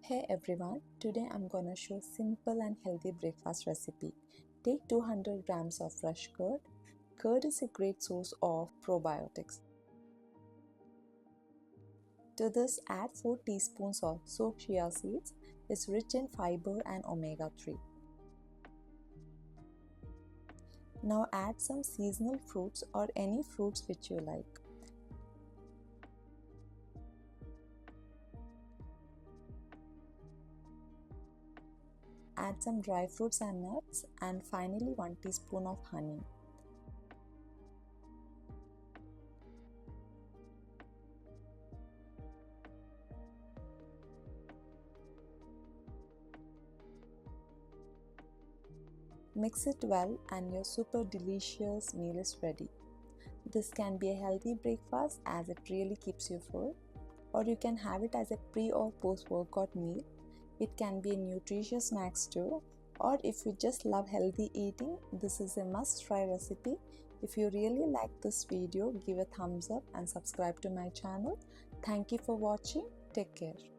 Hey everyone, today I'm gonna show simple and healthy breakfast recipe. Take 200 grams of fresh curd. Curd is a great source of probiotics. To this, add 4 teaspoons of soaked chia seeds. It's rich in fiber and omega-3. Now add some seasonal fruits or any fruits which you like. Add some dry fruits and nuts, and finally 1 teaspoon of honey. Mix it well and your super delicious meal is ready. This can be a healthy breakfast as it really keeps you full, or you can have it as a pre or post workout meal. It can be a nutritious snack too, or if you just love healthy eating, this is a must try recipe. If you really like this video, give a thumbs up and subscribe to my channel. Thank you for watching. Take care.